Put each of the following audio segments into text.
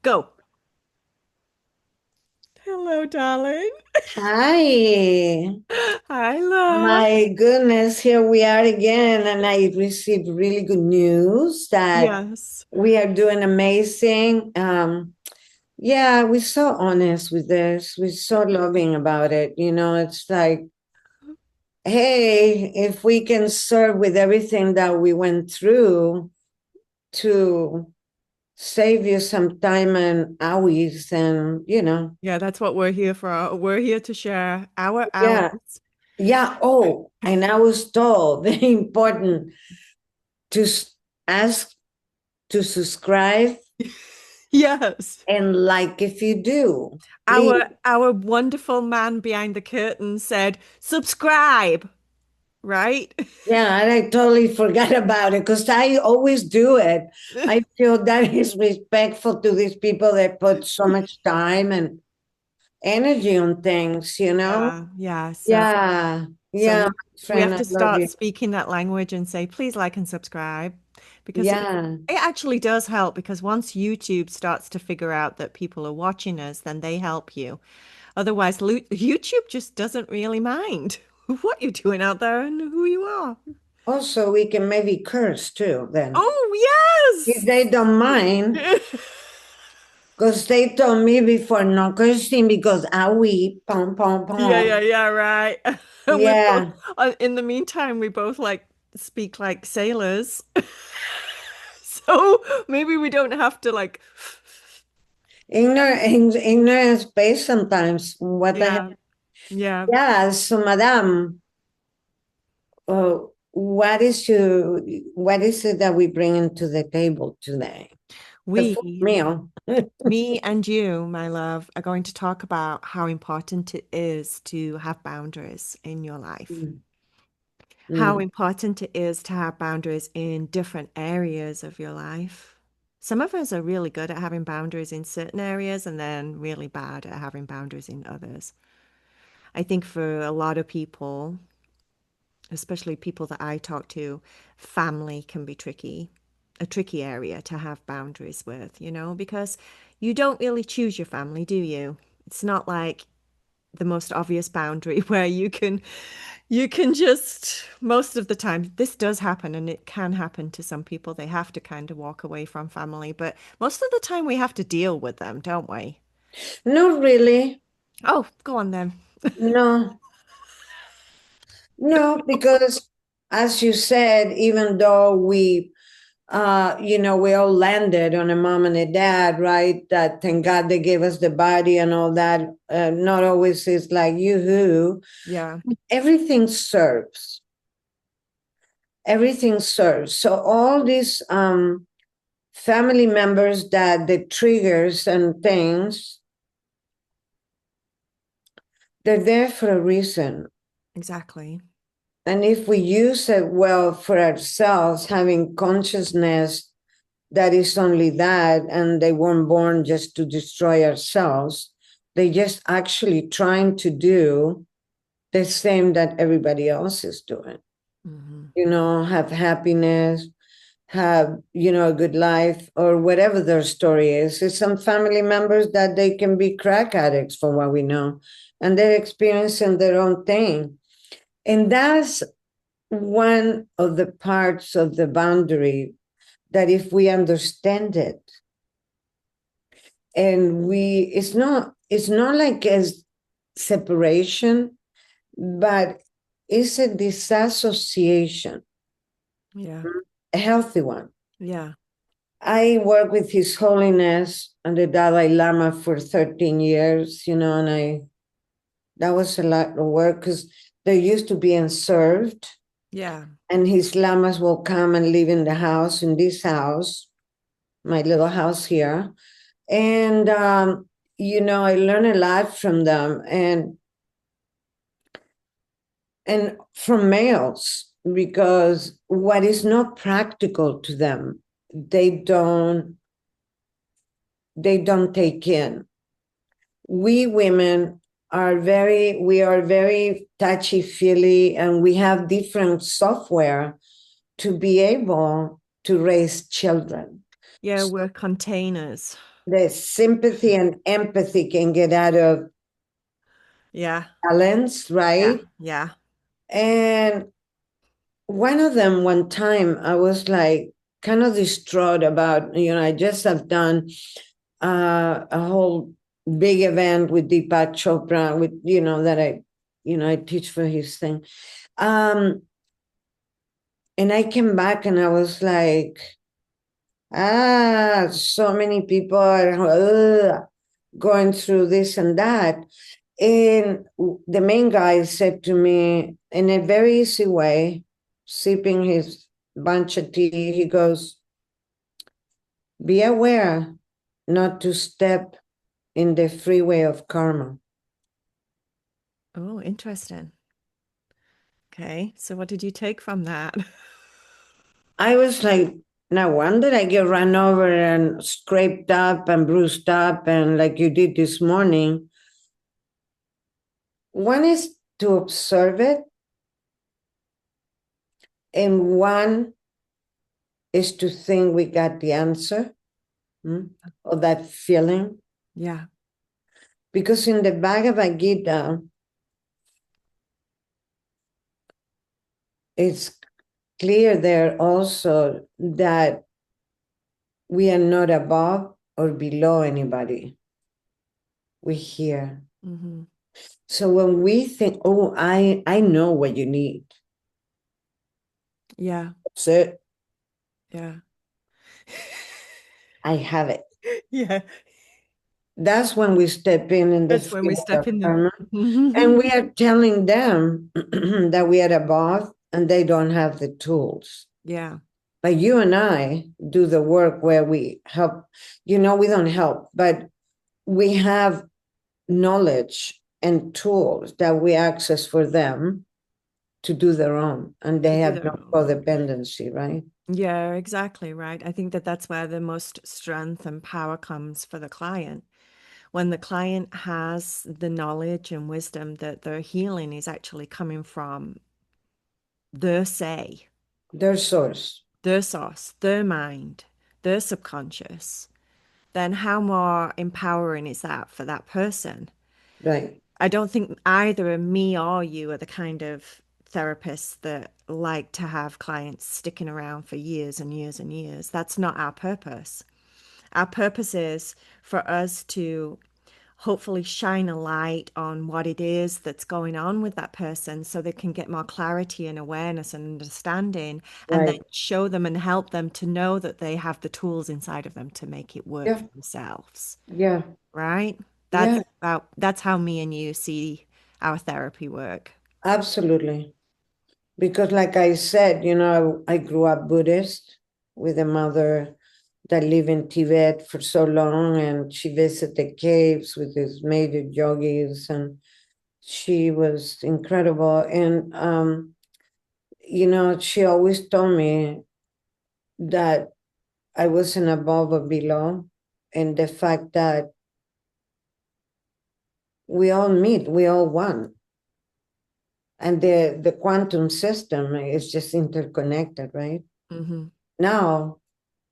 Go. Hello, darling. Hi. Hi, love. My goodness, here we are again, and I received really good news that Yes. we are doing amazing. Yeah, we're so honest with this. We're so loving about it. It's like, hey, if we can serve with everything that we went through to save you some time and hours, and Yeah, that's what we're here for. We're here to share our yeah, hours. yeah. Oh, and I was told very important to ask to subscribe Yes. and like if you do, please. Our wonderful man behind the curtain said, subscribe, right? Yeah, and I totally forgot about it because I always do it. I feel that is respectful to these people that put so much time and energy on things, you know? Yeah, yeah. Yeah, So yeah, my we friend, have I to love start you. speaking that language and say, please like and subscribe because Yeah. it actually does help because once YouTube starts to figure out that people are watching us, then they help you. Otherwise, YouTube just doesn't really mind what you're doing out there and who you are. Also, we can maybe curse too, then. If Oh, they don't mind, yes. because they told me before no cursing because I weep, pom, pom, Yeah, pom. yeah, yeah, right. And we both, Yeah. in the meantime, we both like speak like sailors. So maybe we don't have to like, Ignorance based sometimes. What the heck? yeah, yeah. Yeah, so madam, uh, what is it that we bring into the table today? The full We, meal. me and you, my love, are going to talk about how important it is to have boundaries in your life. Mm, How mm. important it is to have boundaries in different areas of your life. Some of us are really good at having boundaries in certain areas and then really bad at having boundaries in others. I think for a lot of people, especially people that I talk to, family can be tricky, a tricky area to have boundaries with, because you don't really choose your family, do you? It's not like the most obvious boundary where you can just most of the time this does happen and it can happen to some people. They have to kind of walk away from family, but most of the time we have to deal with them, don't we? Not really. Oh, go on then. No, no, because as you said, even though we all landed on a mom and a dad, right? That thank God they gave us the body and all that. Not always is like yoo-hoo. Yeah, Everything serves. Everything serves. So all these family members that the triggers and things, they're there for a reason. exactly. And if we use it well for ourselves, having consciousness that is only that, and they weren't born just to destroy ourselves, they just actually trying to do the same that everybody else is doing. Hmm. Have happiness, have, a good life, or whatever their story is. It's some family members that they can be crack addicts for what we know, and they're experiencing their own thing. And that's one of the parts of the boundary that if we understand it, and it's not like a separation, but it's a disassociation, Yeah, a healthy one. yeah, I worked with His Holiness and the Dalai Lama for 13 years, and that was a lot of work because they're used to being served, yeah. and his lamas will come and live in the house, in this house, my little house here. And, I learned a lot from them and from males because what is not practical to them, they don't they don't take in. We women we are very touchy feely, and we have different software to be able to raise children. Yeah, we're containers. the sympathy and empathy can get out of Yeah. balance, Yeah. right? Yeah. And one of them, one time, I was like kind of distraught about, I just have done a whole big event with Deepak Chopra, with, that I teach for his thing. Um, and I came back and I was like, so many people are going through this and that. And the main guy said to me in a very easy way, sipping his bunch of tea, he goes, be aware not to step in the freeway of karma. Oh, interesting. Okay. So what did you take from that? I was like, no wonder I get run over and scraped up and bruised up, and like you did this morning. One is to observe it, and one is to think we got the answer, or that feeling. Yeah. Because in the Bhagavad Gita, it's clear there also that we are not above or below anybody. We're here. Mm-hmm. So when we think, oh, I know what you need, Yeah. that's it. Yeah. I have it. Yeah. That's when we step in the That's when we field of step in the. karma. Mm-hmm. And we are telling them that we are above and they don't have the tools. Yeah. But you and I do the work where we help. We don't help, but we have knowledge and tools that we access for them to do their own. And To they do have their no own. codependency, right? Yeah, exactly right. I think that that's where the most strength and power comes for the client. When the client has the knowledge and wisdom that their healing is actually coming from their say, Their source, their source, their mind, their subconscious, then how more empowering is that for that person? right? I don't think either me or you are the kind of therapists that like to have clients sticking around for years and years and years. That's not our purpose. Our purpose is for us to hopefully shine a light on what it is that's going on with that person so they can get more clarity and awareness and understanding, and then Right. show them and help them to know that they have the tools inside of them to make it work Yeah. for themselves, Yeah. right? Yeah. That's how me and you see our therapy work. Absolutely. Because, like I said, I grew up Buddhist with a mother that lived in Tibet for so long, and she visited the caves with these major yogis, and she was incredible. And, she always told me that I wasn't above or below, and the fact that we all meet, we all one. And the quantum system is just interconnected, right? Mm-hmm. Now,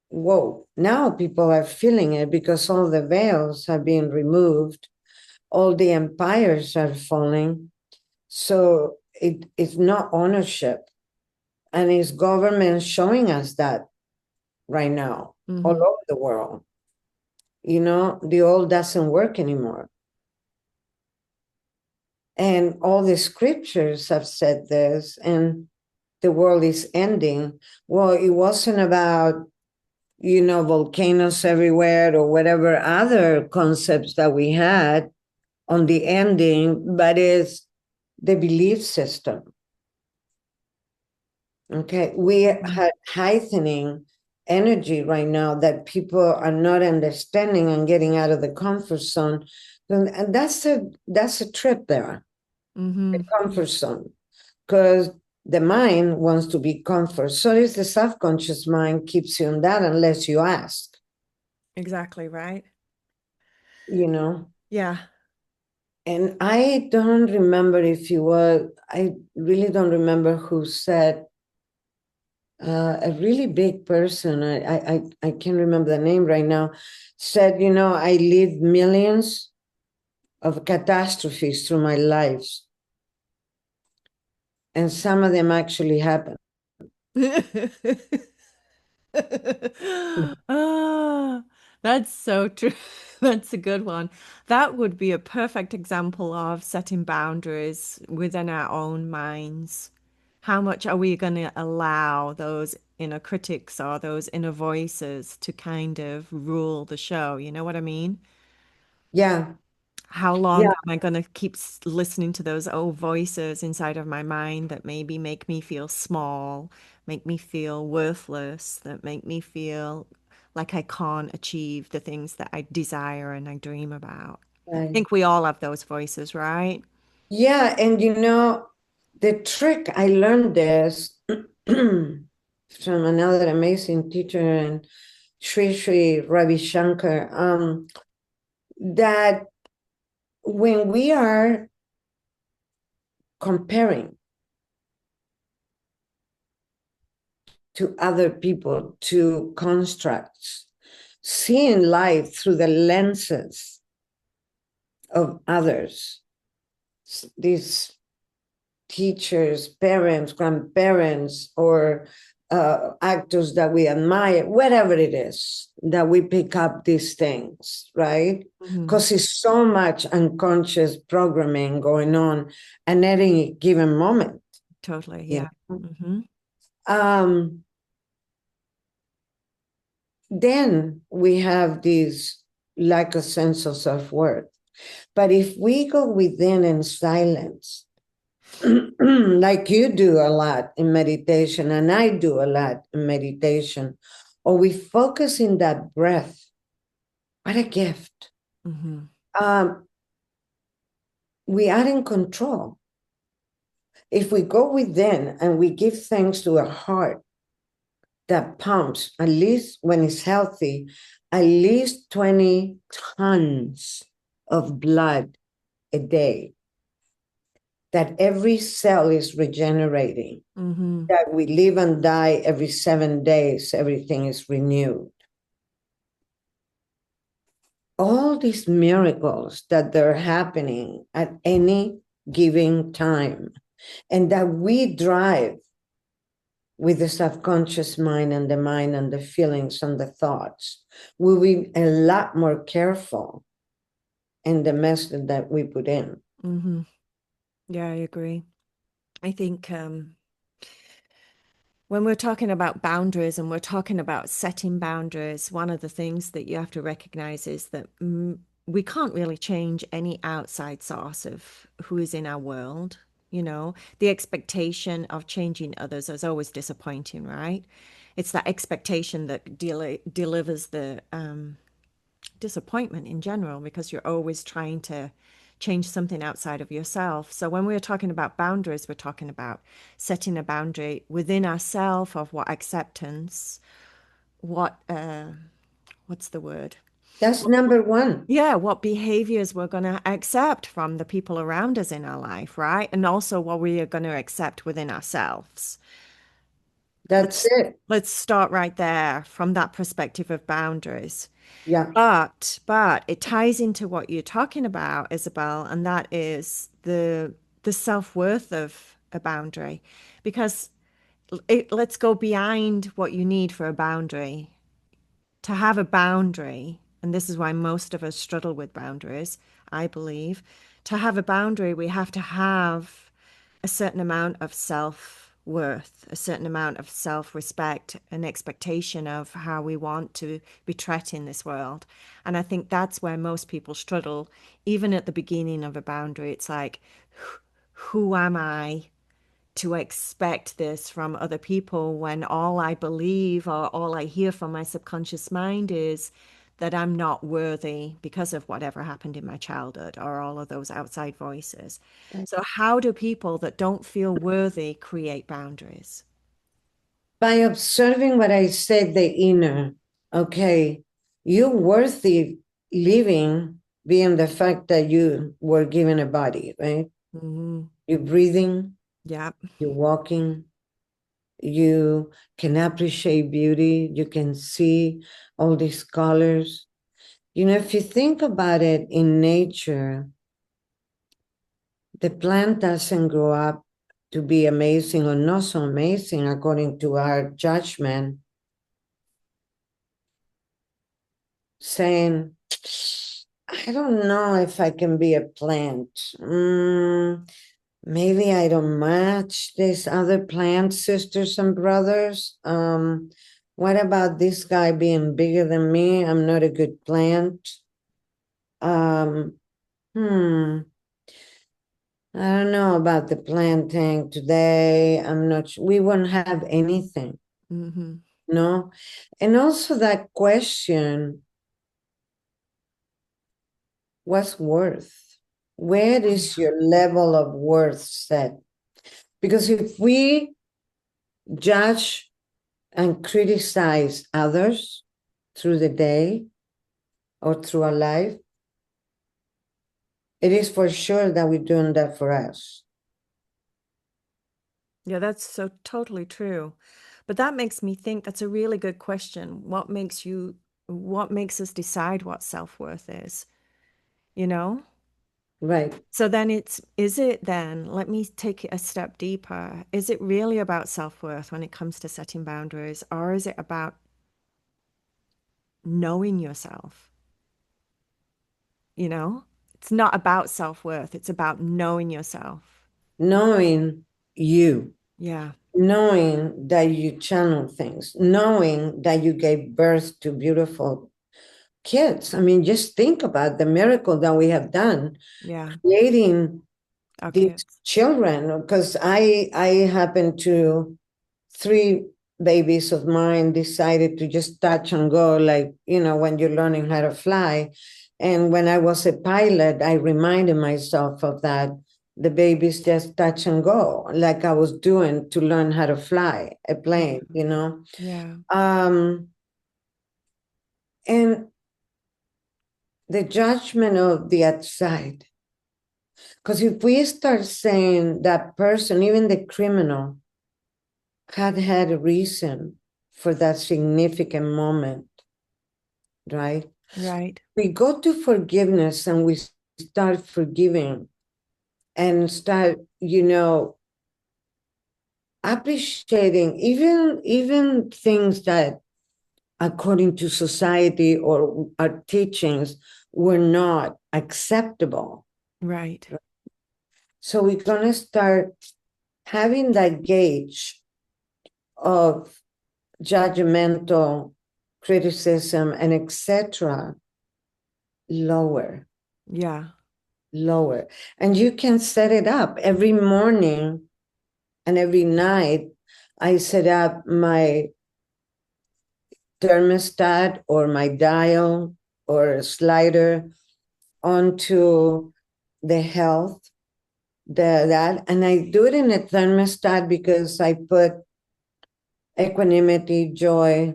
whoa, now people are feeling it because all the veils have been removed, all the empires are falling. So it's not ownership. And it's government showing us that right now, all Mm-hmm. over the world. The old doesn't work anymore. And all the scriptures have said this, and the world is ending. Well, it wasn't about volcanoes everywhere or whatever other concepts that we had on the ending, but it's the belief system. Okay. We had heightening energy right now that people are not understanding and getting out of the comfort zone. And that's a trip there, the Mm-hmm. comfort zone. Because the mind wants to be comfort. So is the subconscious mind keeps you in that unless you ask, Exactly right. you know. Yeah. And I don't remember if you were, I really don't remember who said, a really big person, I can't remember the name right now, said, you know, I lived millions of catastrophes through my lives, and some of them actually happened. Ah, that's so true. That's a good one. That would be a perfect example of setting boundaries within our own minds. How much are we going to allow those inner critics or those inner voices to kind of rule the show? You know what I mean? Yeah, How long yeah, am I going to keep listening to those old voices inside of my mind that maybe make me feel small, make me feel worthless, that make me feel like I can't achieve the things that I desire and I dream about? I right. think we all have those voices, right? Yeah, and you know, the trick I learned this from another amazing teacher, and Sri Ravi Shankar, that when we are comparing to other people, to constructs, seeing life through the lenses of others, these teachers, parents, grandparents, or actors that we admire, whatever it is, that we pick up these things, right? Hmm. Because it's so much unconscious programming going on at any given moment, Totally. you Yeah. know? Hmm. Then we have this lack of sense of self-worth. But if we go within in silence, like you do a lot in meditation, and I do a lot in meditation, or we focus in that breath, what a gift. Hmm. Um, we are in control. If we go within and we give thanks to a heart that pumps, at least when it's healthy, at least 20 tons of blood a day, that every cell is regenerating, Hmm. that we live and die every 7 days, everything is renewed. All these miracles that they're happening at any given time, and that we drive with the subconscious mind and the mind and the feelings and the thoughts, we'll be a lot more careful in the message that we put in. Hmm. Yeah, I agree. I think when we're talking about boundaries and we're talking about setting boundaries, one of the things that you have to recognize is that we can't really change any outside source of who is in our world. You know, the expectation of changing others is always disappointing, right? It's that expectation that delivers the disappointment in general because you're always trying to change something outside of yourself. So when we're talking about boundaries, we're talking about setting a boundary within ourselves of what acceptance, what what's the word? That's number one. Yeah, what behaviors we're going to accept from the people around us in our life, right? And also what we are going to accept within ourselves. That's Let's it. let's start right there from that perspective of boundaries. Yeah. But it ties into what you're talking about, Isabel, and that is the self-worth of a boundary. Because let's go behind what you need for a boundary. To have a boundary, and this is why most of us struggle with boundaries, I believe, to have a boundary, we have to have a certain amount of self worth, a certain amount of self respect, an expectation of how we want to be treated in this world. And I think that's where most people struggle, even at the beginning of a boundary. It's like, who am I to expect this from other people when all I believe or all I hear from my subconscious mind is that I'm not worthy because of whatever happened in my childhood or all of those outside voices. So, how do people that don't feel worthy create boundaries? By observing what I said, the inner, okay, you worthy living being the fact that you were given a body, right? Hmm. You're breathing, Yeah. you're walking, You can appreciate beauty. You can see all these colors. If you think about it in nature, the plant doesn't grow up to be amazing or not so amazing according to our judgment, saying, I don't know if I can be a plant. Maybe I don't match these other plant sisters and brothers. What about this guy being bigger than me? I'm not a good plant. Um, hmm. I don't know about the plant thing today. I'm not sure. We won't have anything, Mm-hmm. no? And also that question, what's worth? Where is your level of worth set? Because if we judge and criticize others through the day or through our life, it is for sure that we're doing that for us. Yeah, that's so totally true. But that makes me think that's a really good question. What makes us decide what self-worth is, you know? Right. So then is it then, let me take it a step deeper. Is it really about self-worth when it comes to setting boundaries, or is it about knowing yourself? You know? It's not about self-worth, it's about knowing yourself. Knowing you, Yeah, knowing that you channel things, knowing that you gave birth to beautiful kids. I mean, just think about the miracle that we have done yeah, creating our these kids. children. Because I happen to, three babies of mine decided to just touch and go, like, when you're learning how to fly. And when I was a pilot, I reminded myself of that. The babies just touch and go, like I was doing to learn how to fly a Yeah, plane. yeah, And the judgment of the outside. Because if we start saying that person, even the criminal, had a reason for that significant moment, right? right. We go to forgiveness and we start forgiving and start, appreciating even things that according to society or our teachings were not acceptable. Right. So we're going to start having that gauge of judgmental criticism and etc. lower, Yeah. lower. And you can set it up every morning and every night. I set up my thermostat or my dial or slider onto the health, that, and I do it in a thermostat because I put equanimity, joy,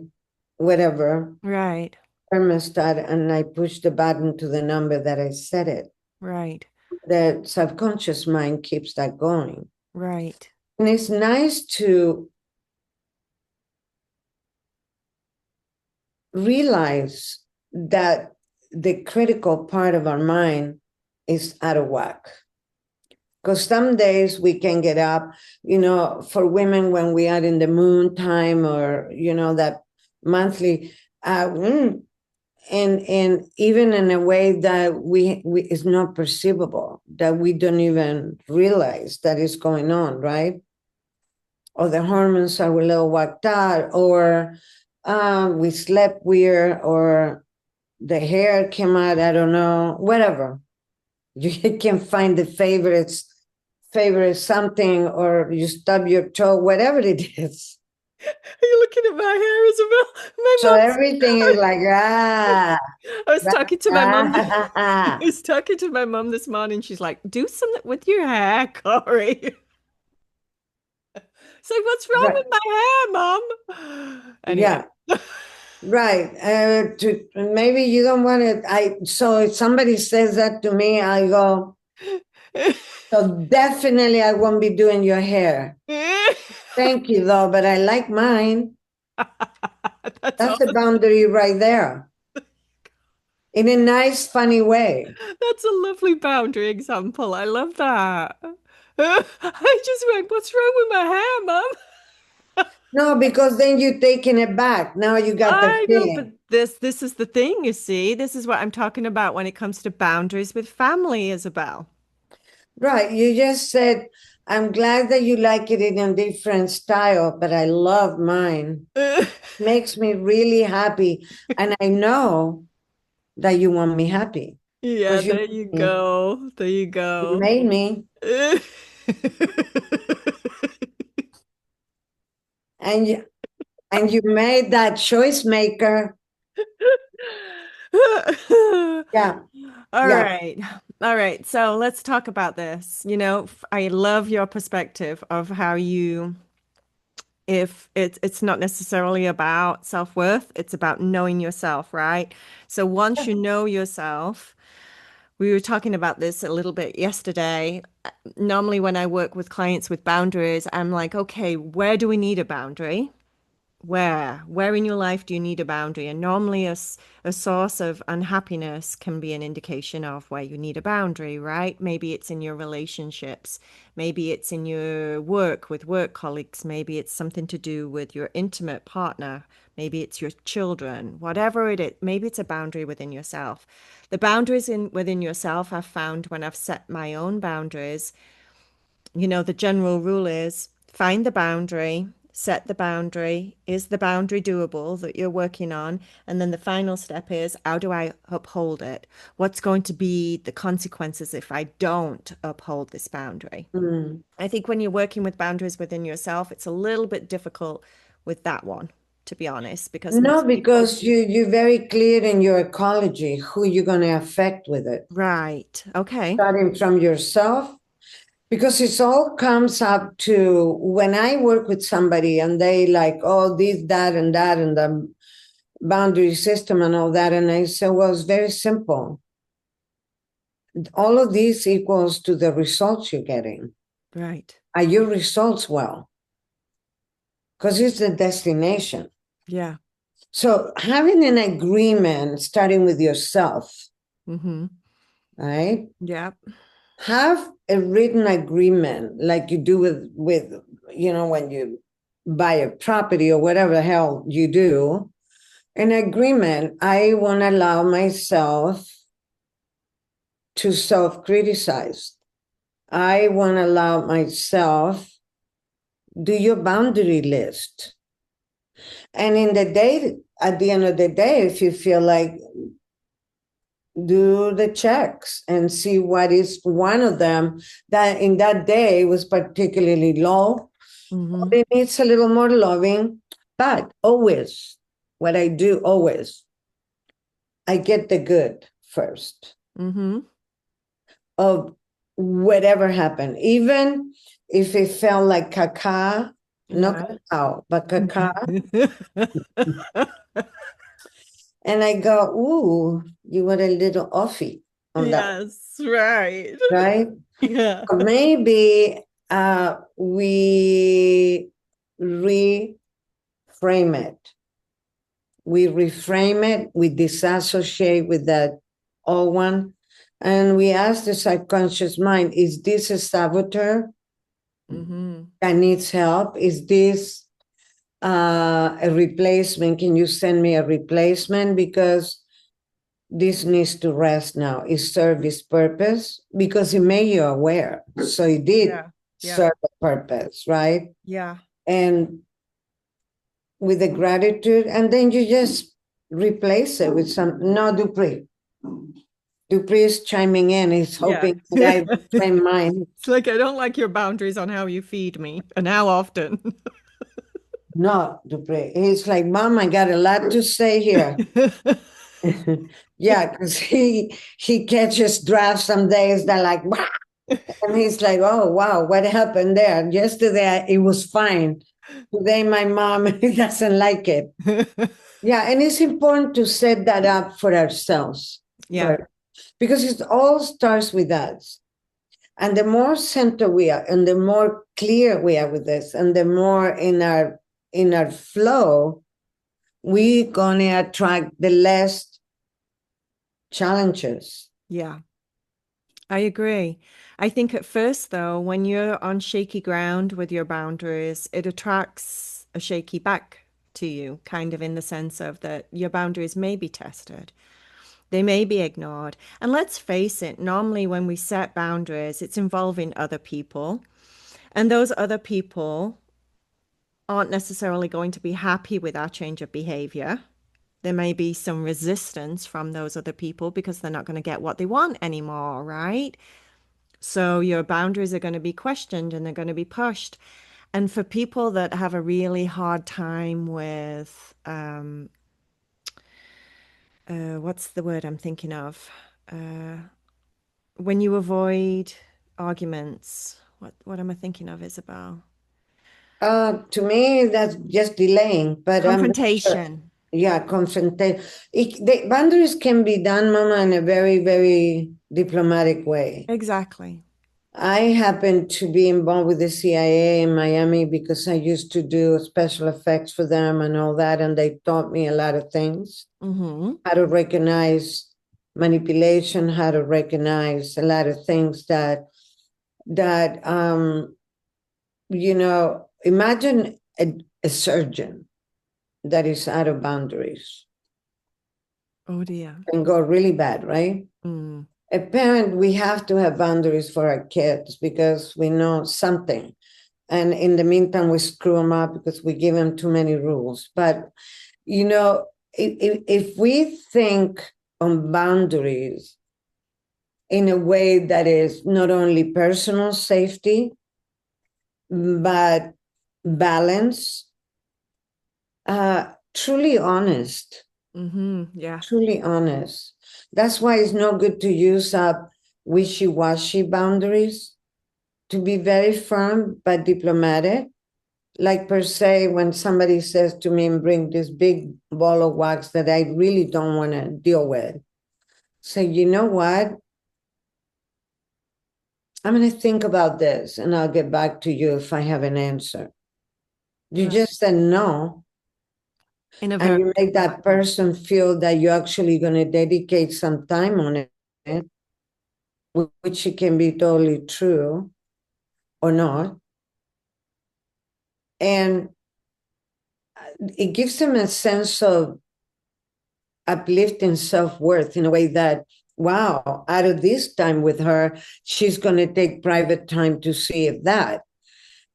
whatever Right. thermostat, and I push the button to the number that I set it. Right. The subconscious mind keeps that going. Right. And it's nice to realize that the critical part of our mind is out of whack. Because some days we can get up, for women when we are in the moon time or, that monthly, and even in a way that we is not perceivable, that we don't even realize that is going on, right? Or the hormones are a little whacked out, or we slept weird, or the hair came out, I don't know, whatever. You can find the favorite something, or you stub your toe, whatever it is. Are you looking at my hair, Isabel? My So mom's. everything is like, I was talking to my mom. I ah. was talking to my mom this morning. She's like, "Do something with your hair, Corey." It's like, "What's wrong Right. with my hair, Mom?" Anyway. Yeah. Right. To maybe you don't want it. So if somebody says that to me, I go, so definitely I won't be doing your hair. Thank you, though, but I like mine. That's That's all. a boundary right there in a nice, funny way. That's a lovely boundary example. I love that. I just went, what's wrong with my hair, Mum? No, because then you're taking it back. Now you got the I know, but feeling. this is the thing, you see. This is what I'm talking about when it comes to boundaries with family, Isabel. Right. You just said, I'm glad that you like it in a different style, but I love mine. Makes me really happy. And I know that you want me happy Yeah, because there you go. There you you go. made me and you made that choice maker. Yeah. All Yeah. right. All right. So let's talk about this. I love your perspective of how you, if it's not necessarily about self-worth, it's about knowing yourself, right? So once you know yourself, we were talking about this a little bit yesterday. Normally, when I work with clients with boundaries, I'm like, okay, where do we need a boundary? Where in your life do you need a boundary? And normally a source of unhappiness can be an indication of where you need a boundary, right? Maybe it's in your relationships. Maybe it's in your work with work colleagues. Maybe it's something to do with your intimate partner. Maybe it's your children, whatever it is. Maybe it's a boundary within yourself. The boundaries within yourself I've found when I've set my own boundaries, the general rule is find the boundary, set the boundary. Is the boundary doable that you're working on? And then the final step is how do I uphold it? What's going to be the consequences if I don't uphold this boundary? Mm. I think when you're working with boundaries within yourself, it's a little bit difficult with that one, to be honest, because No, most people, because you're very clear in your ecology who you're going to affect with it, right. Okay. starting from yourself. Because it all comes up to when I work with somebody and they like, oh, this, that, and the boundary system and all that. And I say, well, it's very simple. All of this equals to the results you're getting. Right. Are your results well? Because it's the destination. Yeah. So having an agreement starting with yourself, Mm-hmm. right? Yeah. Have a written agreement like you do with when you buy a property or whatever the hell you do. An agreement. I won't allow myself to self-criticize. I won't allow myself do your boundary list. And in the day, at the end of the day, if you feel like do the checks and see what is one of them that in that day was particularly low. Mm-hmm. It needs a little more loving, but always, what I do always, I get the good first Mm-hmm. of whatever happened, even if it felt like caca, not Yeah. cacao, but caca. And I go, ooh, you were a little offy on that, Yes, right. right? Yeah. Maybe we reframe it. We reframe it, we disassociate with that old one, and we ask the subconscious mind, is this a saboteur Mm-hmm. that needs help? Is this a replacement? Can you send me a replacement? Because this needs to rest now. It served its purpose because it made you aware. So it did Yeah. Yeah. serve a purpose, right? Yeah. And with the gratitude, and then you just replace it with some, no, Dupree. Dupree is chiming in. He's Yeah. hoping that I reframe mine. It's like I don't like your boundaries on how you feed me and how often. No, Dupree. He's like, Mom, I got a lot to say here. Yeah, because he catches drafts some days that like, "Wah!" And he's like, oh wow, what happened there? Yesterday it was fine. Today my mom doesn't like it. Yeah, and it's important to set that up for ourselves Yeah. first, because it all starts with us. And the more center we are, and the more clear we are with this, and the more in our flow, we're gonna attract the less challenges. Yeah, I agree. I think at first, though, when you're on shaky ground with your boundaries, it attracts a shaky back to you, kind of in the sense of that your boundaries may be tested. They may be ignored. And let's face it, normally when we set boundaries, it's involving other people. And those other people aren't necessarily going to be happy with our change of behavior. There may be some resistance from those other people because they're not going to get what they want anymore, right? So your boundaries are going to be questioned and they're going to be pushed. And for people that have a really hard time with, what's the word I'm thinking of? When you avoid arguments, what am I thinking of, Isabel? To me, that's just delaying, but I'm not sure. Confrontation. Yeah, confrontation. The boundaries can be done, Mama, in a very, very diplomatic way. Exactly. I happened to be involved with the CIA in Miami because I used to do special effects for them and all that, and they taught me a lot of things: Mm-hmm. how to recognize manipulation, how to recognize a lot of things that imagine a surgeon that is out of boundaries Oh dear. and go really bad, right? Mm. A parent, we have to have boundaries for our kids because we know something. And in the meantime, we screw them up because we give them too many rules. But, if we think on boundaries in a way that is not only personal safety, but balance, truly honest, Mm-hmm. Yeah. truly honest. That's why it's no good to use up wishy-washy boundaries, to be very firm but diplomatic. Like per se, when somebody says to me and bring this big ball of wax that I really don't want to deal with, say, you know what? I'm going to think about this and I'll get back to you if I have an answer. You Right. just said no, In a and very you make that diplomatic. person feel that you're actually going to dedicate some time on it, which it can be totally true or not. And it gives them a sense of uplifting self-worth in a way that, wow, out of this time with her, she's going to take private time to see if that.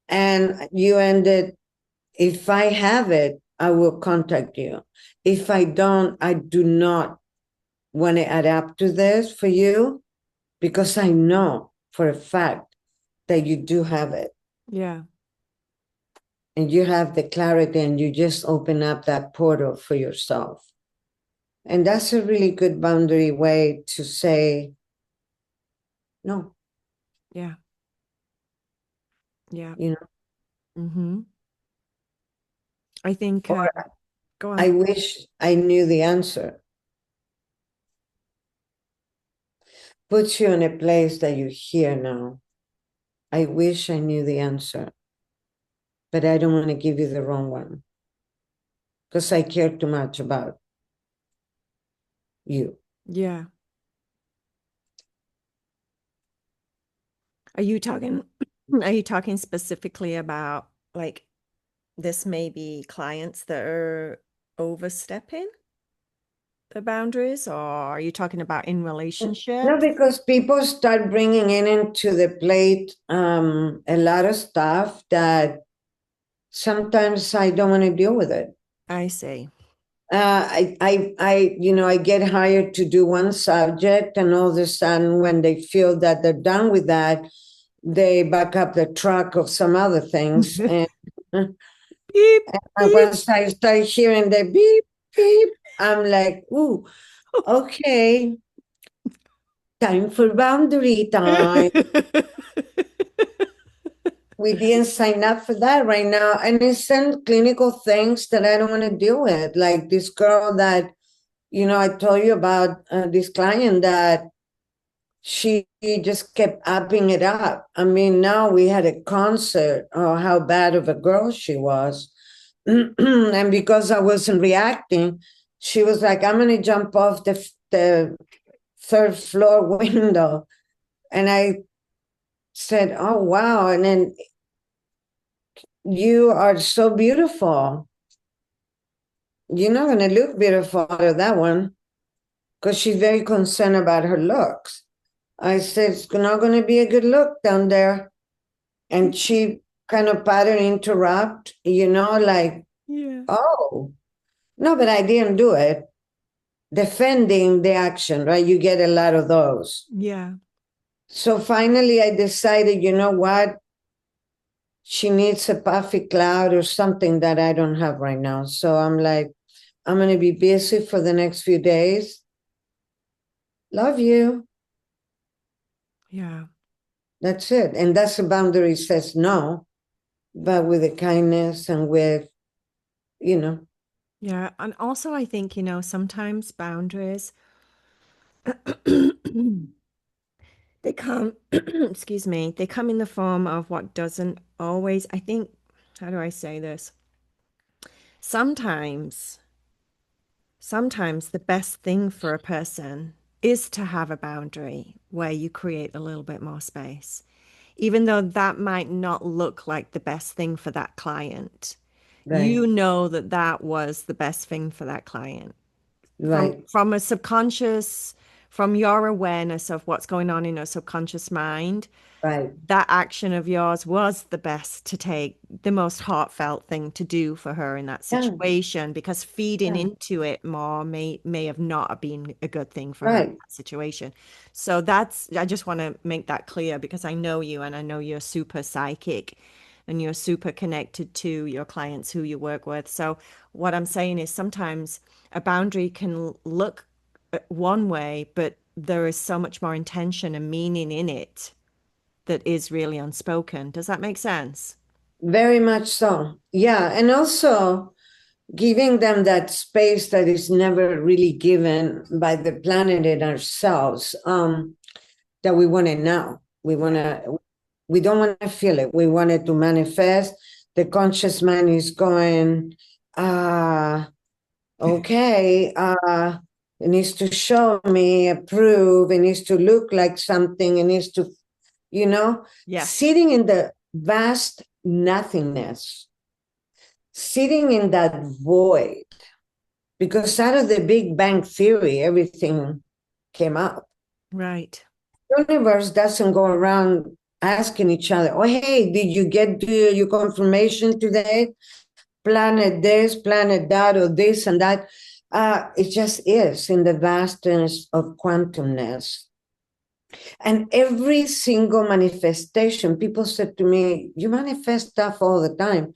And you ended, if I have it, I will contact you. If I don't, I do not want to adapt to this for you because I know for a fact that you do have it Yeah. and you have the clarity and you just open up that portal for yourself. And that's a really good boundary way to say no, Yeah. Yeah. you know, Mm-hmm. I think, or go I on. wish I knew the answer. Puts you in a place that you hear now. I wish I knew the answer, but I don't want to give you the wrong one because I care too much about you. Yeah. Are you talking, are you talking specifically about like this may be clients that are overstepping the boundaries, or are you talking about in No, relationships? because people start bringing in into the plate a lot of stuff that sometimes I don't want to deal with it. I see. I get hired to do one subject, and all of a sudden, when they feel that they're done with that, they back up the truck of some other things. And Beep, beep. once I start hearing the beep, beep, I'm like, ooh, okay, time for boundary time. We didn't sign up for that right now. And it's some clinical things that I don't want to deal with. Like this girl that, I told you about this client that she just kept upping it up. I mean, now we had a concert of how bad of a girl she was. And because I wasn't reacting, she was like, I'm going to jump off the third floor window. And I said, oh, wow. And then, you are so beautiful. You're not going to look beautiful out of that one, because she's very concerned about her looks. I said, it's not going to be a good look down there. And she kind of pattern interrupt, like, Yeah. oh, no, but I didn't do it. Defending the action, right? You get a lot of those. Yeah. So finally, I decided, you know what? She needs a puffy cloud or something that I don't have right now. So I'm like, I'm going to be busy for the next few days. Love you. Yeah. That's it. And that's a boundary says no, but with a kindness and with, you know, Yeah. And also, I think, sometimes boundaries, they come, excuse me, they come in the form of what doesn't always, I think, how do I say this? Sometimes, sometimes the best thing for a person is to have a boundary where you create a little bit more space, even though that might not look like the best thing for that client. right, You know that that was the best thing for that client. from right, from a subconscious, from your awareness of what's going on in your subconscious mind, right. that action of yours was the best to take, the most heartfelt thing to do for her in that Yeah, situation, because feeding yeah, into it more may have not been a good thing for her in right. that situation. So that's, I just want to make that clear, because I know you and I know you're super psychic and you're super connected to your clients who you work with. So what I'm saying is sometimes a boundary can look one way, but there is so much more intention and meaning in it that is really unspoken. Does that make sense? Very much so. Yeah. And also giving them that space that is never really given by the planet and ourselves, that we want it now. Yeah. We don't want to feel it. We want it to manifest. The conscious mind is going, ah, okay, it needs to show me, approve, it needs to look like something, it needs to, you know, Yes. sitting in the vast nothingness, sitting in that void, because out of the Big Bang Theory, everything came up. Right. The universe doesn't go around asking each other, oh, hey, did you get your confirmation today? Planet this, planet that, or this and that. It just is in the vastness of quantumness. And every single manifestation, people said to me, you manifest stuff all the time.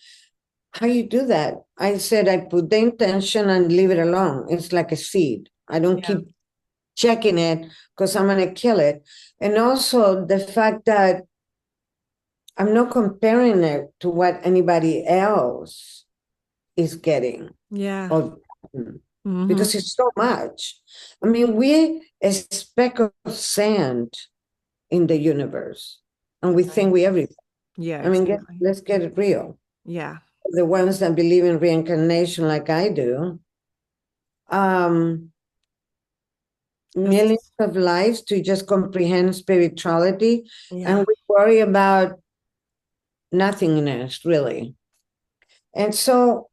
How you do that? I said, I put the intention and leave it alone. It's like a seed. I don't Yeah. keep checking it because I'm going to kill it. And also the fact that I'm not comparing it to what anybody else is getting Yeah. or Hmm. because it's so much. I mean, we're a speck of sand in the universe, and we Right. think we everything. Yeah, I mean, exactly. let's get it real. Yeah. The ones that believe in reincarnation, like I do, um, millions That's, of lives to just comprehend spirituality, and yeah. we worry about nothingness, really. And so,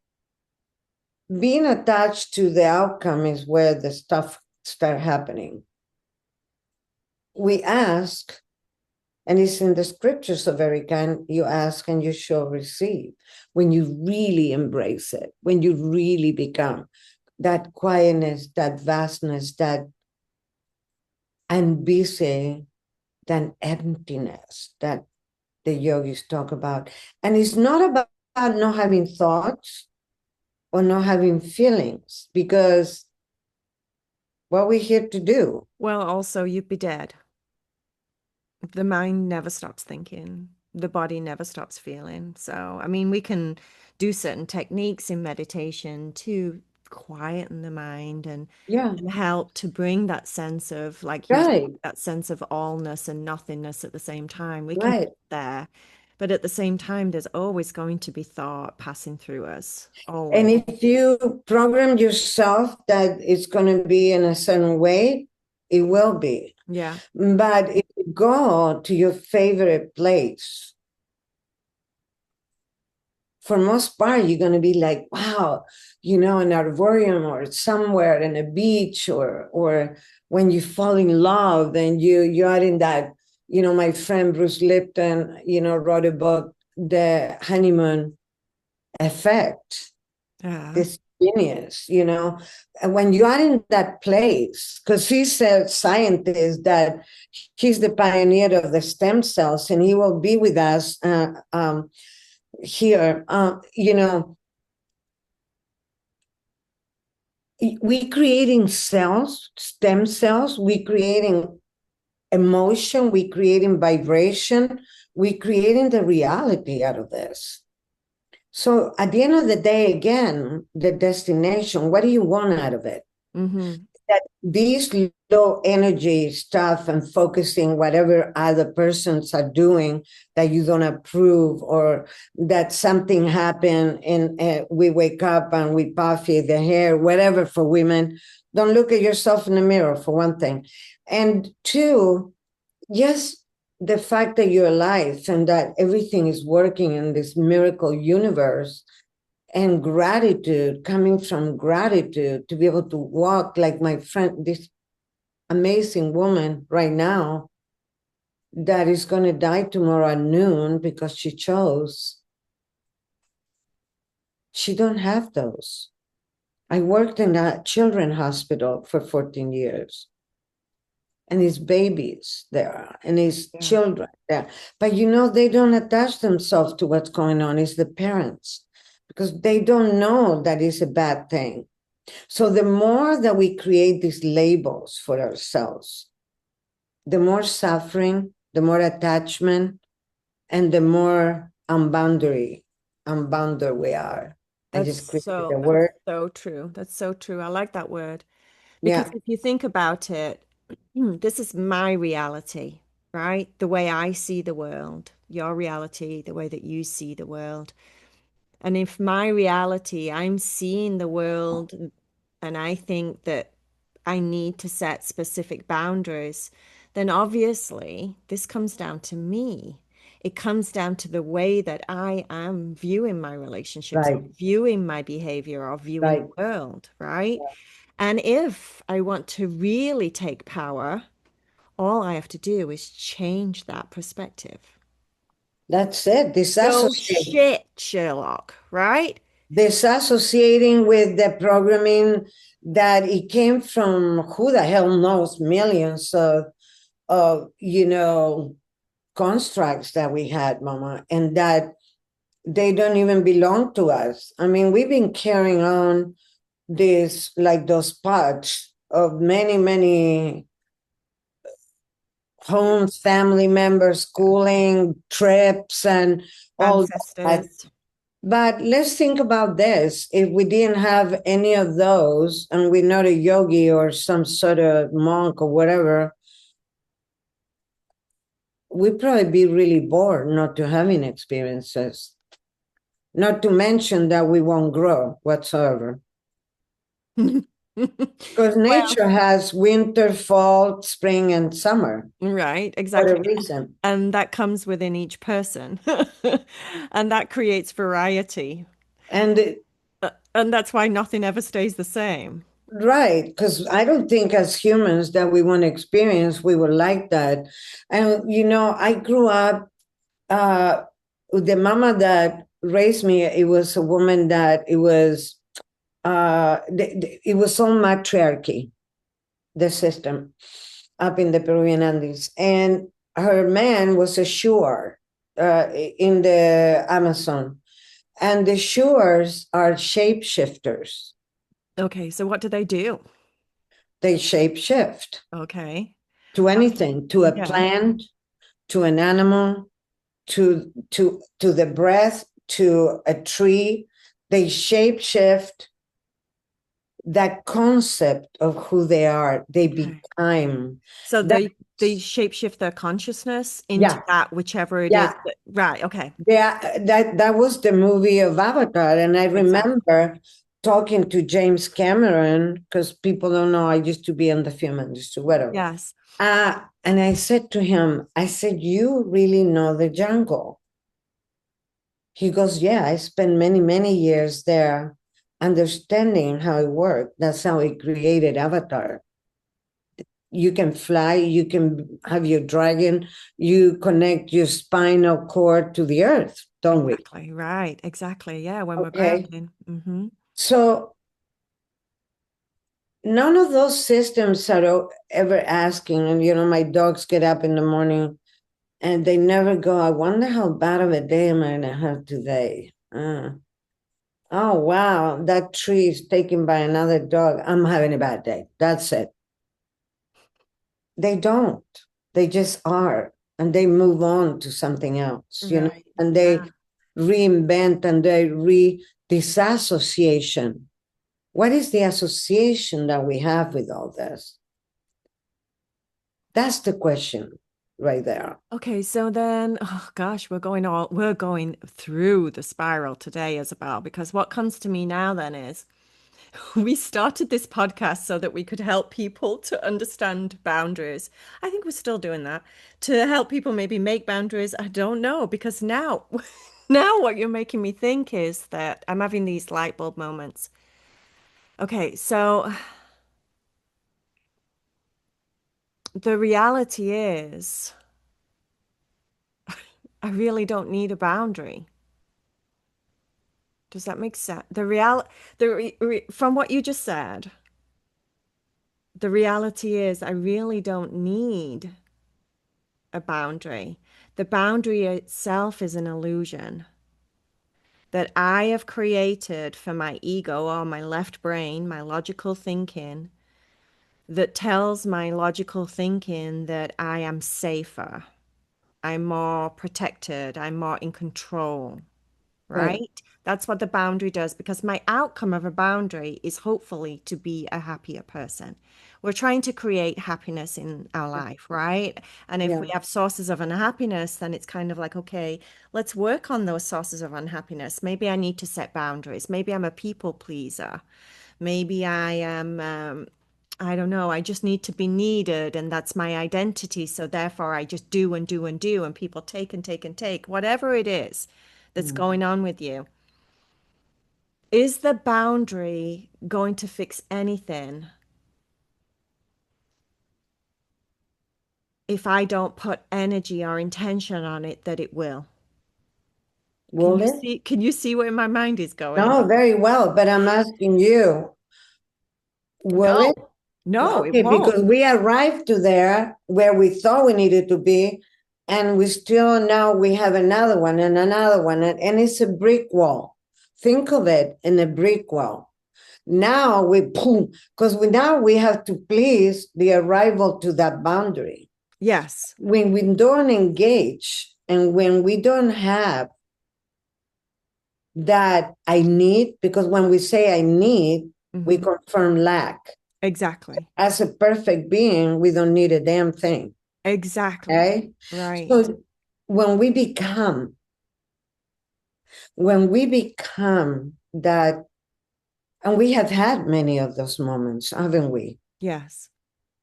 being attached to the outcome is where the stuff start happening. We ask, and it's in the scriptures of very kind, you ask and you shall receive. When you really embrace it, when you really become that quietness, that vastness, that and busy, that emptiness that the yogis talk about. And it's not about not having thoughts or not having feelings, because what we're here to do. Well, also, you'd be dead. The mind never stops thinking. The body never stops feeling. So, I mean, we can do certain techniques in meditation quieten the mind Yeah, and help to bring that sense of, like you said, right, that sense of allness and nothingness at the same time. We can right. get there, but at the same time, there's always going to be thought passing through us, And always. if you program yourself that it's going to be in a certain way, it will be. Yeah. But if you go to your favorite place, for most part, you're going to be like, wow, an arboretum or somewhere in a beach, or when you fall in love and you are in that, my friend Bruce Lipton, wrote a book, The Honeymoon Effect. Yeah. This genius, and when you are in that place, because he's a scientist that he's the pioneer of the stem cells, and he will be with us here. We creating cells, stem cells, we creating emotion, we creating vibration, we creating the reality out of this. So at the end of the day, again, the destination, what do you want out of it? Mm-hmm. That these low energy stuff and focusing whatever other persons are doing that you don't approve, or that something happened and we wake up and we puffy the hair, whatever, for women, don't look at yourself in the mirror, for one thing. And two, yes, the fact that you're alive and that everything is working in this miracle universe, and gratitude, coming from gratitude, to be able to walk like my friend, this amazing woman right now that is going to die tomorrow at noon because she chose. She don't have those. I worked in a children's hospital for 14 years, and his babies there and his Yeah. children there. But they don't attach themselves to what's going on. It's the parents, because they don't know that it's a bad thing. So the more that we create these labels for ourselves, the more suffering, the more attachment, and the more unbounded we are. I just created the That's word. so true. That's so true. I like that word. Because Yeah, if you think about it, this is my reality, right? The way I see the world, your reality, the way that you see the world. And if my reality, I'm seeing the world and I think that I need to set specific boundaries, then obviously this comes down to me. It comes down to the way that I am viewing my relationships or right, viewing my behavior or viewing right. the world, right? And if I want to really take power, all I have to do is change that perspective. That's it. No Disassociate. shit, Sherlock, right? Disassociating with the programming that it came from who the hell knows, millions of constructs that we had, Mama, and that they don't even belong to us. I mean, we've been carrying on this, like those parts of many, many homes, family members, schooling, trips, and all that. Ancestors. But let's think about this. If we didn't have any of those, and we're not a yogi or some sort of monk or whatever, we'd probably be really bored not to having experiences. Not to mention that we won't grow whatsoever. Because Well, nature has winter, fall, spring, and summer right, for a exactly. reason. And that comes within each person. And that creates variety. And And that's why nothing ever stays the same. right, because I don't think as humans that we want to experience, we were like that. And, I grew up, uh, the mama that raised me, it was a woman that it was all matriarchy, the system up in the Peruvian Andes. And her man was a sure in the Amazon. And the shures are shapeshifters. Okay, so what do they do? They shapeshift Okay. to anything, to a Yeah. plant, to an animal, to the breath, to a tree. They shapeshift that concept of who they are, they Okay. become So that. they shapeshift their consciousness into Yeah, that, whichever it is. yeah. Right. Okay. Yeah, that was the movie of Avatar, and I Exactly. remember talking to James Cameron because people don't know I used to be in the film industry, whatever. Yes. And I said to him, I said, "You really know the jungle?" He goes, "Yeah, I spent many, many years there, understanding how it worked. That's how he created Avatar. You can fly, you can have your dragon, you connect your spinal cord to the earth, don't we?" Exactly. Right. Exactly. Yeah. When we're Okay. grounding. Mm-hmm. So none of those systems are ever asking, and my dogs get up in the morning and they never go, "I wonder how bad of a day am I going to have today? Oh, wow, that tree is taken by another dog. I'm having a bad day. That's it." They don't. They just are. And they move on to something else, Right. and Yeah. they reinvent and they disassociation. What is the association that we have with all this? That's the question right there. Okay, so then, oh gosh, we're going through the spiral today, Isabel, because what comes to me now then is we started this podcast so that we could help people to understand boundaries. I think we're still doing that to help people maybe make boundaries. I don't know, because now, now what you're making me think is that I'm having these light bulb moments. Okay, so the reality is, I really don't need a boundary. Does that make sense? From what you just said, the reality is I really don't need a boundary. The boundary itself is an illusion that I have created for my ego or my left brain, my logical thinking, that tells my logical thinking that I am safer, I'm more protected, I'm more in control. Right. Right? That's what the boundary does because my outcome of a boundary is hopefully to be a happier person. We're trying to create happiness in our life, right? And if we Yeah. have sources of unhappiness, then it's kind of like, okay, let's work on those sources of unhappiness. Maybe I need to set boundaries. Maybe I'm a people pleaser. Maybe I am, I don't know, I just need to be needed and that's my identity. So therefore, I just do and do and do, and people take and take and take, whatever it is that's Mm. going on with you. Is the boundary going to fix anything if I don't put energy or intention on it that it will? Will it? Can you see where my mind is going? No, very well. But I'm asking you, will it? No, no, it Okay, won't. because we arrived to there where we thought we needed to be, and we still now we have another one and another one, and it's a brick wall. Think of it in a brick wall. Now we boom, because now we have to please the arrival to that boundary. Yes. When we don't engage and when we don't have that I need, because when we say I need, we Hmm. confirm lack. Exactly. As a perfect being, we don't need a damn thing. Exactly. Okay. Right. So when we become, when we become that, and we have had many of those moments, haven't we? Yes.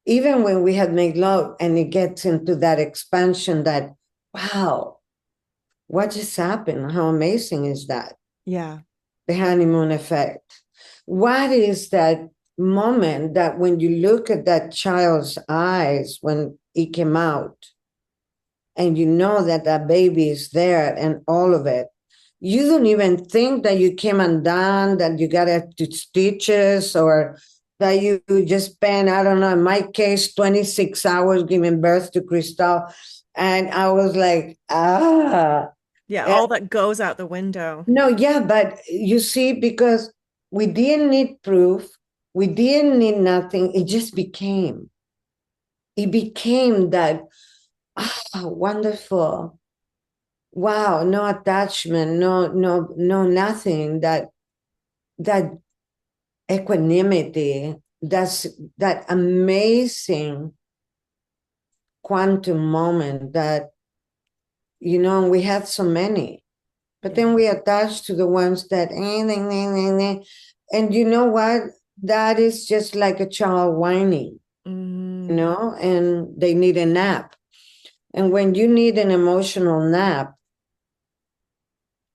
Even when we have made love and it gets into that expansion that, wow, what just happened? How amazing is that? Yeah. The honeymoon effect. What is that moment that when you look at that child's eyes when it came out and you know that that baby is there and all of it, you don't even think that you came undone, that you got to stitches, or that you just spent, I don't know, in my case, 26 hours giving birth to Crystal. And I was like, ah. Yeah. And All that goes out the window. no, yeah, but you see, because we didn't need proof, we didn't need nothing, it just became. It became that, wonderful. Wow, no attachment, no, no, no, nothing that equanimity, that's that amazing quantum moment that, we have so many, but Yeah. then we attach to the ones that, and you know what? That is just like a child whining, Mm, and they need a nap. And when you need an emotional nap,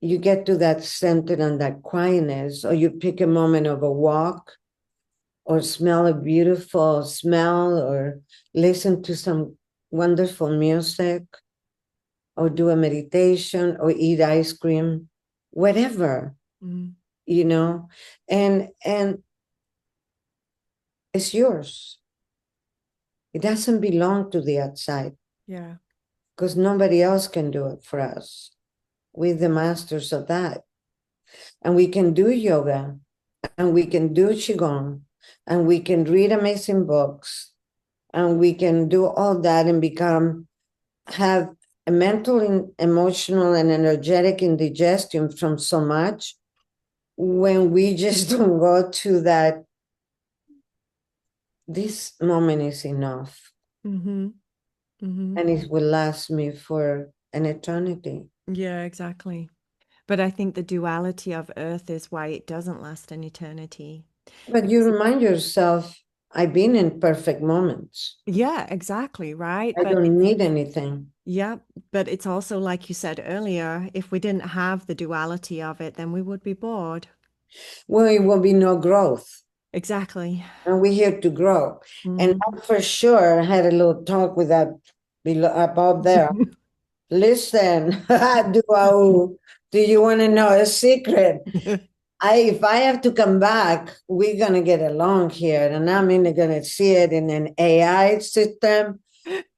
you get to that center and that quietness, or you pick a moment of a walk, or smell a beautiful smell, or listen to some wonderful music, or do a meditation, or eat ice cream, whatever, mm, you know, and it's yours. It doesn't belong to the outside yeah. because nobody else can do it for us. We're the masters of that. And we can do yoga, and we can do qigong, and we can read amazing books, and we can do all that and have a mental and emotional and energetic indigestion from so much, when we just don't go to that, this moment is enough, Mm-hmm. Mm-hmm. and it will last me for an eternity. Yeah, exactly. But I think the duality of Earth is why it doesn't last an eternity. But you Because, remind yourself, I've been in perfect moments. yeah, exactly, right? I But don't it's, need anything. yeah, but it's also like you said earlier, if we didn't have the duality of it, then we would be bored. Well, it will be no growth. Exactly. And we're here to grow. And Mm. I for sure had a little talk with that above there. Listen, do you want to know a secret? If I have to come back, we're gonna get along here, and I'm either gonna see it in an AI system,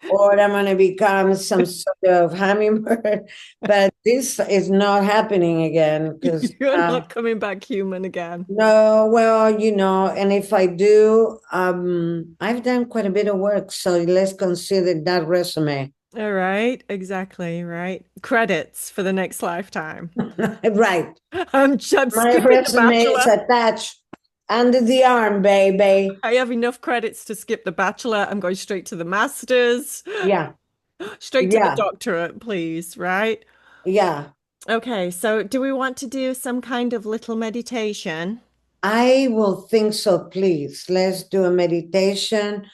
or I'm gonna become some sort of hummingbird. But this is not happening again because You're not coming back human again. no, well, and if I do, I've done quite a bit of work, so let's consider that resume. All right, exactly, right. Credits for the next lifetime. Right. I'm My skipping The resume is Bachelor. attached under the arm, baby. I have enough credits to skip The Bachelor. I'm going straight to the Masters, Yeah, straight to the yeah, doctorate, please, right? yeah. Okay, so do we want to do some kind of little meditation? I will think so, please. Let's do a meditation.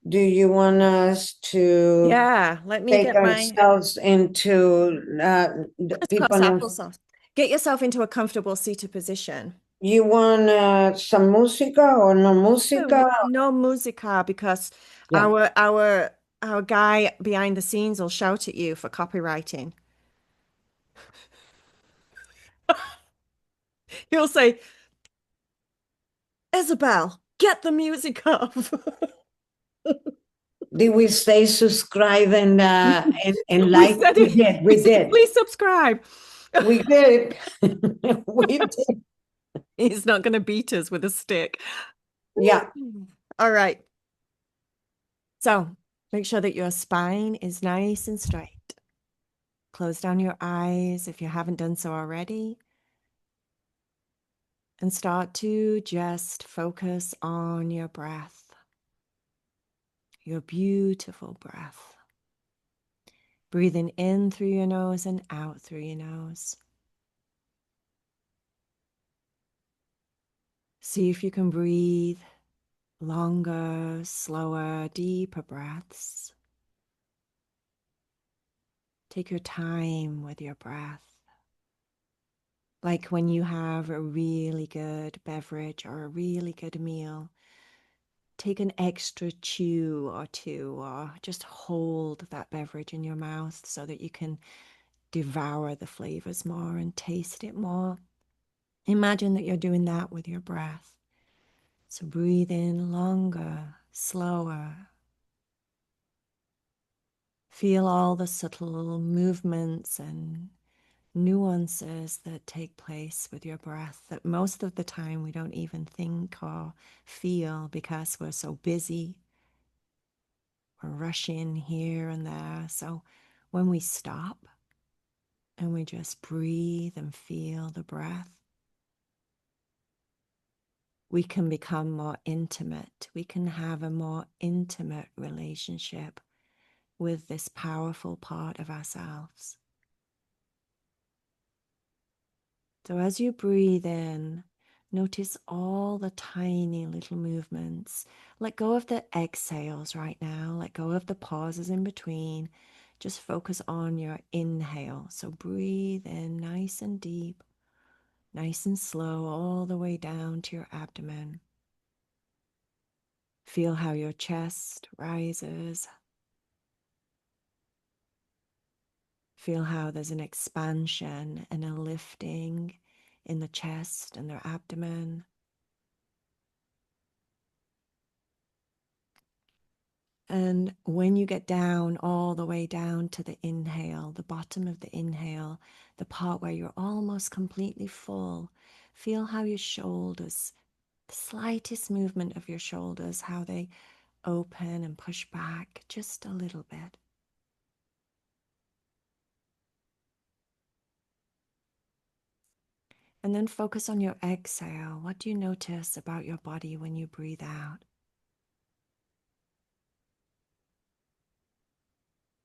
Do you want us to Yeah, let me take get my ourselves into the crisscross people? applesauce. Get yourself into a comfortable seated position. You want some música or no Oh, música? well, no musica because Yeah. our guy behind the scenes will shout at you for copywriting. He'll say, Isabel, get the music off. Did we stay subscribe and We like? said We it. did. We We said, did. please subscribe. We did. We did. He's not going to beat us with a stick. Yeah. All right. So make sure that your spine is nice and straight. Close down your eyes if you haven't done so already. And start to just focus on your breath, your beautiful breath. Breathing in through your nose and out through your nose. See if you can breathe longer, slower, deeper breaths. Take your time with your breath. Like when you have a really good beverage or a really good meal, take an extra chew or two, or just hold that beverage in your mouth so that you can devour the flavors more and taste it more. Imagine that you're doing that with your breath. So breathe in longer, slower. Feel all the subtle movements and nuances that take place with your breath that most of the time we don't even think or feel because we're so busy. We're rushing here and there. So when we stop and we just breathe and feel the breath, we can become more intimate. We can have a more intimate relationship with this powerful part of ourselves. So as you breathe in, notice all the tiny little movements. Let go of the exhales right now. Let go of the pauses in between. Just focus on your inhale. So breathe in nice and deep, nice and slow, all the way down to your abdomen. Feel how your chest rises. Feel how there's an expansion and a lifting in the chest and their abdomen. And when you get down, all the way down to the inhale, the bottom of the inhale, the part where you're almost completely full, feel how your shoulders, the slightest movement of your shoulders, how they open and push back just a little bit. And then focus on your exhale. What do you notice about your body when you breathe out?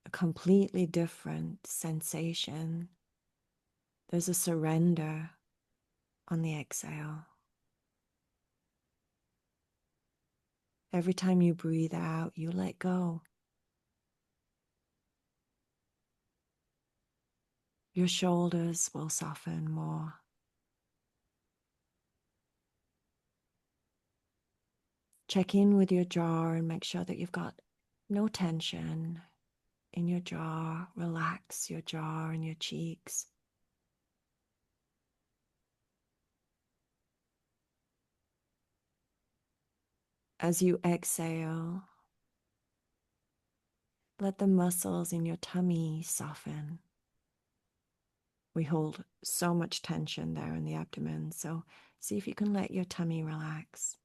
A completely different sensation. There's a surrender on the exhale. Every time you breathe out, you let go. Your shoulders will soften more. Check in with your jaw and make sure that you've got no tension in your jaw. Relax your jaw and your cheeks. As you exhale, let the muscles in your tummy soften. We hold so much tension there in the abdomen, so see if you can let your tummy relax.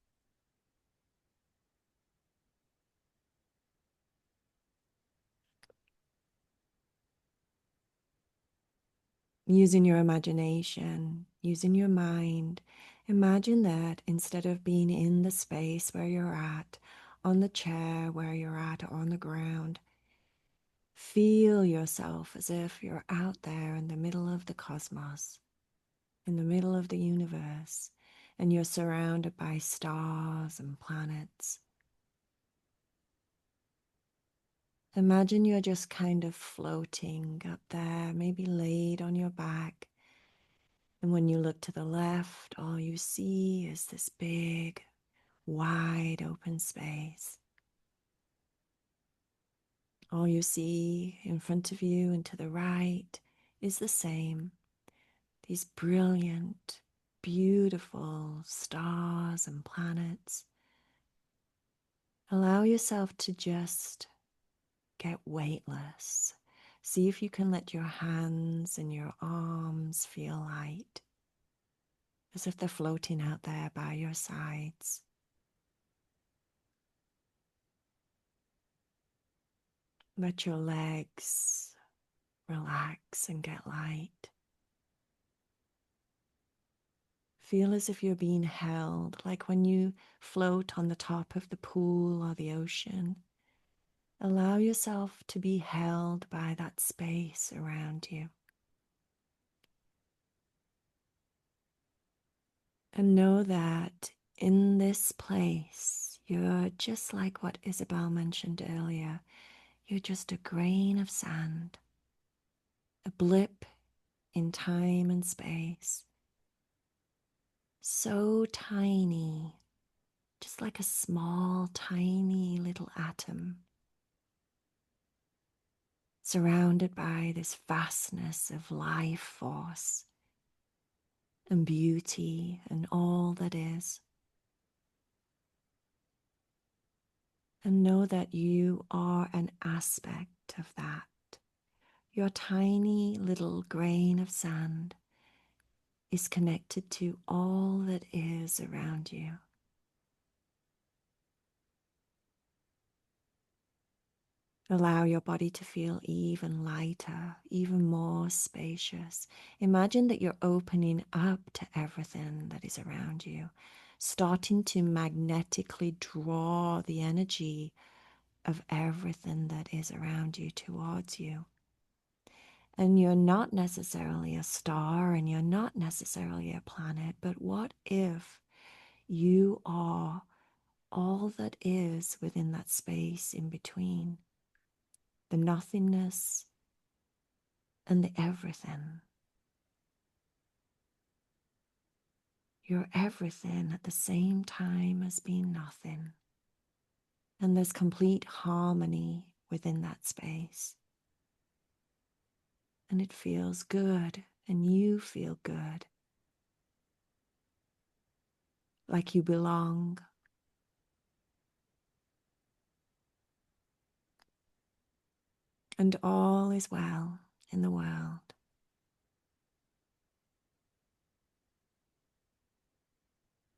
Using your imagination, using your mind, imagine that instead of being in the space where you're at, on the chair where you're at, or on the ground, feel yourself as if you're out there in the middle of the cosmos, in the middle of the universe, and you're surrounded by stars and planets. Imagine you're just kind of floating up there, maybe laid on your back. And when you look to the left, all you see is this big, wide open space. All you see in front of you and to the right is the same. These brilliant, beautiful stars and planets. Allow yourself to just get weightless. See if you can let your hands and your arms feel light, as if they're floating out there by your sides. Let your legs relax and get light. Feel as if you're being held, like when you float on the top of the pool or the ocean. Allow yourself to be held by that space around you. And know that in this place, you're just like what Isabel mentioned earlier. You're just a grain of sand, a blip in time and space. So tiny, just like a small, tiny little atom, surrounded by this vastness of life force and beauty and all that is. And know that you are an aspect of that. Your tiny little grain of sand is connected to all that is around you. Allow your body to feel even lighter, even more spacious. Imagine that you're opening up to everything that is around you. starting to magnetically draw the energy of everything that is around you towards you. And you're not necessarily a star and you're not necessarily a planet, but what if you are all that is within that space in between, the nothingness and the everything? You're everything at the same time as being nothing. And there's complete harmony within that space. And it feels good, and you feel good, like you belong. And all is well in the world.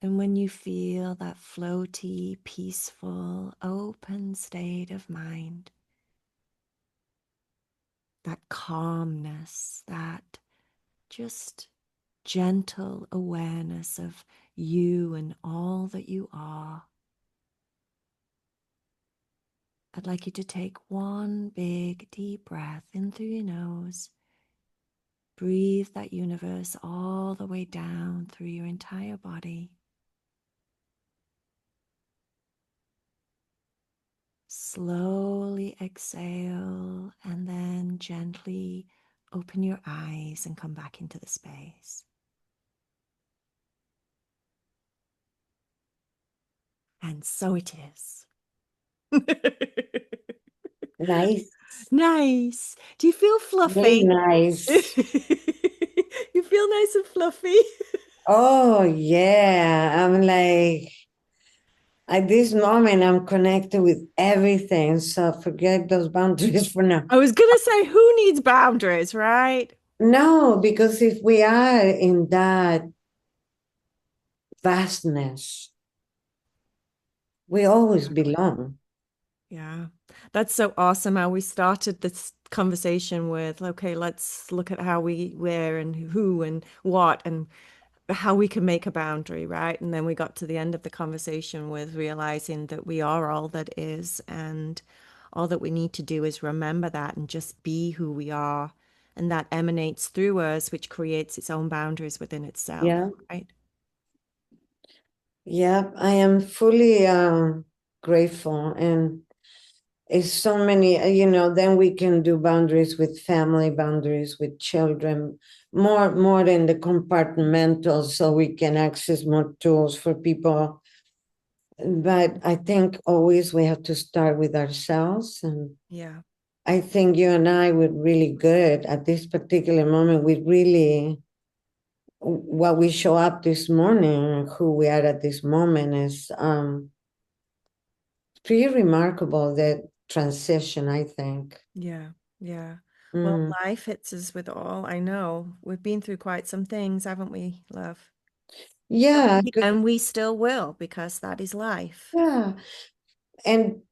And when you feel that floaty, peaceful, open state of mind, that calmness, that just gentle awareness of you and all that you are, I'd like you to take one big deep breath in through your nose. Breathe that universe all the way down through your entire body. Slowly exhale and then gently open your eyes and come back into the space. And so it is. Nice. Nice. Do you feel Very fluffy? nice. You feel nice and fluffy? Oh, yeah. I'm like, at this moment, I'm connected with everything. So forget those boundaries for now. I was going to say, who needs boundaries, right? No, because if we are in that vastness, we always Exactly. belong. Yeah. That's so awesome how we started this conversation with, okay, let's look at how where and who and what and how we can make a boundary, right? And then we got to the end of the conversation with realizing that we are all that is, and all that we need to do is remember that and just be who we are. And that emanates through us, which creates its own boundaries within itself, Yeah. right? Yeah. I am fully grateful. And it's so many, then we can do boundaries with family, boundaries with children, more than the compartmental, so we can access more tools for people. But I think always we have to start with ourselves. And Yeah. I think you and I were really good at this particular moment. We really, what we show up this morning, who we are at this moment is pretty remarkable, that transition, I think. Yeah. Yeah. Well, Mm. life hits us with all. I know we've been through quite some things, haven't we, love? Yeah, And we still will because that is life. yeah. And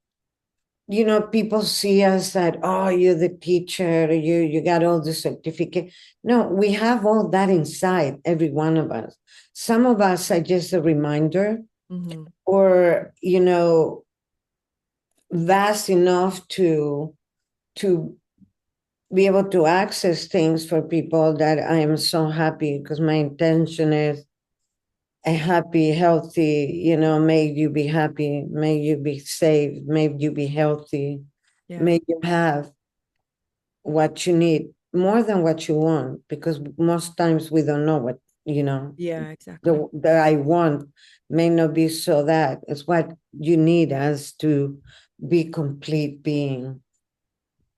people see us that, oh, you're the teacher, you got all the certificate. No, we have all that inside, every one of us. Some of us are just a reminder, Hmm. or vast enough to be able to access things for people, that I am so happy, because my intention is a happy, healthy, may you be happy, may you be safe, may you be healthy, Yeah. may you have what you need more than what you want, because most times we don't know what, Yeah, exactly. the I want may not be, so that is what you need as to be complete being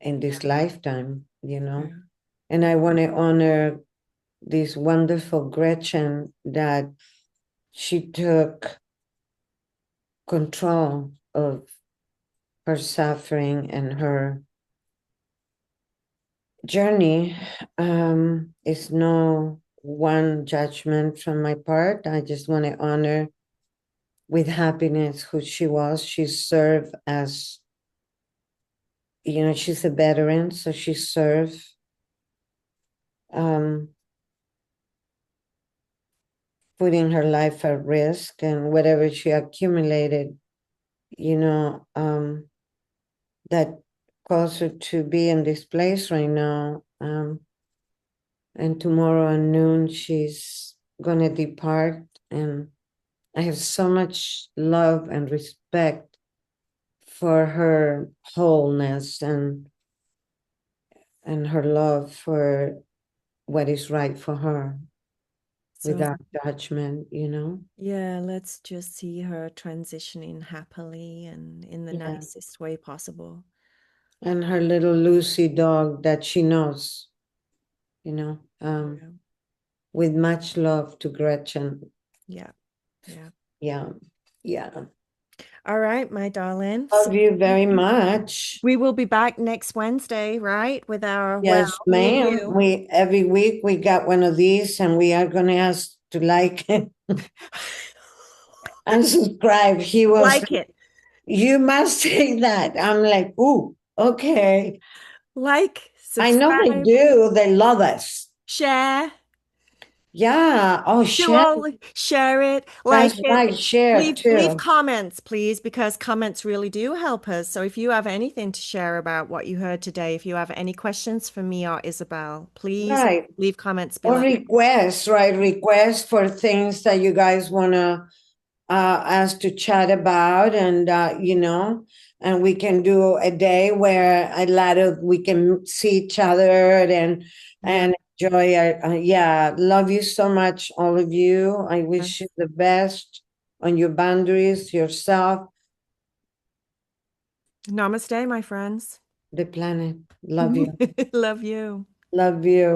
in Yeah. this lifetime, Yeah. and I Yeah. want to honor this wonderful Gretchen, that she took control of her suffering and her journey. Is no one judgment from my part. I just want to honor with happiness who she was. She served as, she's a veteran, so she served um, putting her life at risk and whatever she accumulated, you know, that caused her to be in this place right now. And tomorrow at noon, she's gonna depart. And I have so much love and respect for her wholeness and her love for what is right for her So, without judgment, you know? yeah, let's just see her transitioning happily and in the Yeah. nicest way possible. And her little Lucy dog that she knows, you know, Yeah. with much love to Gretchen. Yeah. Yeah. Yeah. Yeah. All right, my darling. So Love you very much. we will be back next Wednesday, right? With our, well, Yes, me and ma'am. you. We every week we got one of these and we are gonna ask to like and subscribe. He was, Like it. you must say that. I'm like, ooh, okay. Like, I know they subscribe, do. They love us. share. Yeah. Oh, Do share. all share it, like That's it. right. Share Leave too. comments, please, because comments really do help us. So if you have anything to share about what you heard today, if you have any questions for me or Isabel, please Right. leave comments Or below. requests, right? Requests for things that you guys want to us to chat about, and and we can do a day where a lot of we can see each other Yeah. and enjoy our, yeah, love you so much, all of you. I wish you the best on your boundaries, yourself, Namaste, my friends. the planet. Love you. Love you. Love you.